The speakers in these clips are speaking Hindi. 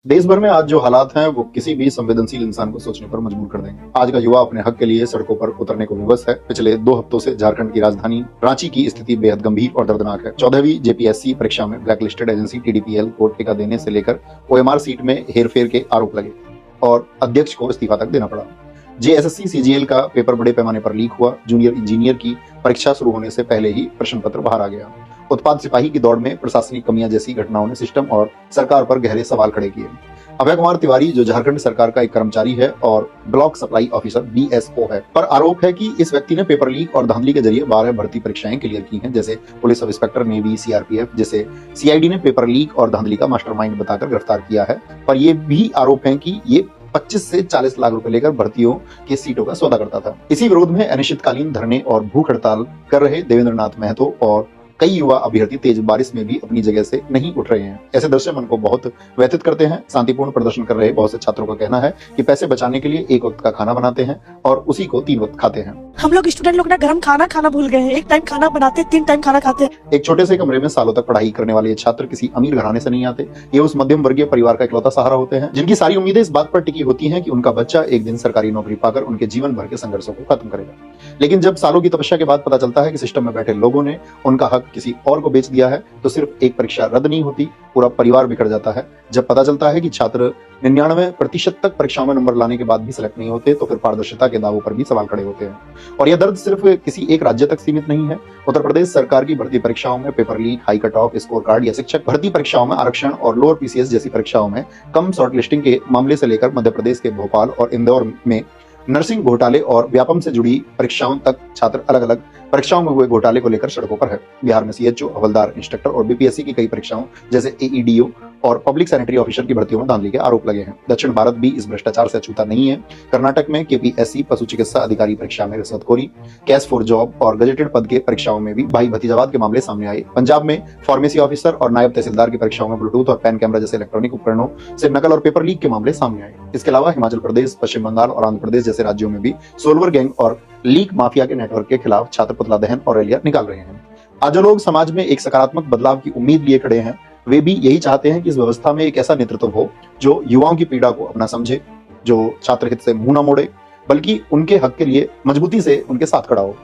देश भर में आज जो हालात हैं वो किसी भी संवेदनशील इंसान को सोचने पर मजबूर कर देंगे। आज का युवा अपने हक के लिए सड़कों पर उतरने को विवश है। पिछले 2 हफ्तों से झारखंड की राजधानी रांची की स्थिति बेहद गंभीर और दर्दनाक है। 14वीं जेपीएससी परीक्षा में ब्लैकलिस्टेड एजेंसी टीडीपीएल को ठेका देने से लेकर ओएमआर सीट में हेरफेर के आरोप लगे और अध्यक्ष को इस्तीफा तक देना पड़ा। जेएसएससी सीजीएल का पेपर बड़े पैमाने पर लीक हुआ। जूनियर इंजीनियर की परीक्षा शुरू होने से पहले ही प्रश्न पत्र बाहर आ गया। उत्पाद सिपाही की दौड़ में प्रशासनिक कमियां जैसी घटनाओं ने सिस्टम और सरकार पर गहरे सवाल खड़े किए। अभय कुमार तिवारी जो झारखंड सरकार का एक कर्मचारी है और ब्लॉक सप्लाई ऑफिसर बीएसओ है, पर आरोप है कि इस व्यक्ति ने पेपर लीक और धांधली के जरिए 12 भर्ती परीक्षाएं क्लियर की हैं, जैसे police sub inspector, navy, CRPF, जिसे सीआईडी ने पेपर लीक और धांधली का मास्टरमाइंड बताकर गिरफ्तार किया है। पर यह भी आरोप है कि ये 25 से 40 लाख रुपए लेकर भर्तियों की सीटों का सौदा करता था। इसी विरोध में अनिश्चितकालीन धरने और भूख हड़ताल कर रहे देवेंद्र नाथ महतो और कई युवा अभ्यर्थी तेज बारिश में भी अपनी जगह से नहीं उठ रहे हैं। ऐसे दृश्य मन को बहुत व्यथित करते हैं। शांतिपूर्ण प्रदर्शन कर रहे बहुत से छात्रों का कहना है कि पैसे बचाने के लिए एक वक्त का खाना बनाते हैं और उसी को 3 वक्त खाते हैं। हम लोग स्टूडेंट लोग ना गरम खाना खाना भूल गए हैं। एक टाइम खाना बनाते, 3 टाइम खाना खाते हैं। एक छोटे से कमरे में सालों तक पढ़ाई करने वाले ये छात्र किसी अमीर घराने से नहीं आते। ये उस मध्यम वर्गीय परिवार का इकलौता सहारा होते हैं, जिनकी सारी उम्मीदें इस बात पर टिकी होती हैं कि उनका बच्चा एक दिन सरकारी नौकरी पाकर उनके जीवन भर के संघर्षों को खत्म करेगा। लेकिन जब सालों की तपस्या के बाद पता चलता है कि सिस्टम में बैठे लोगों ने उनका हक किसी और को बेच दिया है, तो सिर्फ एक परीक्षा रद्द नहीं होती, पूरा परिवार बिखर जाता है। जब पता चलता है कि छात्र 99% तक परीक्षाओं में नंबर लाने के बाद भी सिलेक्ट नहीं होते, तो फिर पारदर्शिता के दावों पर भी सवाल खड़े होते हैं। और यह दर्द सिर्फ किसी एक राज्य तक सीमित नहीं है। उत्तर प्रदेश सरकार की भर्ती परीक्षाओं में paper leak, high cut off, score card या शिक्षक भर्ती परीक्षाओं में आरक्षण और लोअर पीसीएस जैसी परीक्षाओं में कम शॉर्ट लिस्टिंग के मामले से लेकर मध्य प्रदेश के भोपाल और इंदौर में नर्सिंग घोटाले और व्यापम से जुड़ी परीक्षाओं तक छात्र अलग अलग परीक्षाओं में हुए घोटाले को लेकर सड़कों पर है। बिहार में सीएचओ, हवलदार, इंस्ट्रक्टर और बीपीएससी की कई परीक्षाओं जैसे एईडीओ और पब्लिक सैनिटरी ऑफिसर की भर्तियों में धांधली के आरोप लगे हैं। दक्षिण भारत भी इस भ्रष्टाचार से अछूता नहीं है। कर्नाटक में केपीएससी पशु चिकित्सा अधिकारी परीक्षा में रिश्वतखोरी, कैश फॉर जॉब और गजेटेड पद के परीक्षाओं में भी भाई भतीजावाद के मामले सामने आए। पंजाब में फार्मेसी ऑफिसर और नायब तहसीलदार की परीक्षाओं में ब्लूटूथ और पैन कैमरा जैसे इलेक्ट्रॉनिक उपकरणों से नकल और पेपर लीक के मामले सामने आए। इसके अलावा हिमाचल प्रदेश, पश्चिम बंगाल और आंध्र प्रदेश जैसे राज्यों में भी सोलवर गैंग और लीक माफिया के नेटवर्क के खिलाफ छात्र पुतला दहन और रैलियां निकाल रहे हैं। आज जो लोग समाज में एक सकारात्मक बदलाव की उम्मीद लिए खड़े हैं, वे भी यही चाहते हैं कि इस व्यवस्था में एक ऐसा नेतृत्व हो जो युवाओं की पीड़ा को अपना समझे, जो छात्र हित से मुंह न मोड़े, बल्कि उनके हक के लिए मजबूती से उनके साथ खड़ा हो।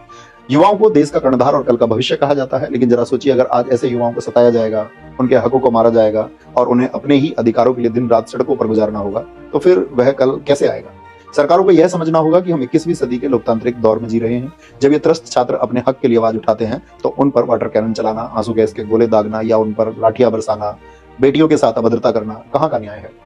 युवाओं को देश का कर्णधार और कल का भविष्य कहा जाता है, लेकिन जरा सोचिए, अगर आज ऐसे युवाओं को सताया जाएगा, उनके हकों को मारा जाएगा और उन्हें अपने ही अधिकारों के लिए दिन रात सड़कों पर गुजारना होगा, तो फिर वह कल कैसे आएगा? सरकारों को यह समझना होगा कि हम 21वीं सदी के लोकतांत्रिक दौर में जी रहे हैं। जब ये त्रस्त छात्र अपने हक के लिए आवाज उठाते हैं, तो उन पर वाटर कैनन चलाना, आंसू गैस के गोले दागना या उन पर लाठियां बरसाना, बेटियों के साथ अभद्रता करना कहाँ का न्याय है?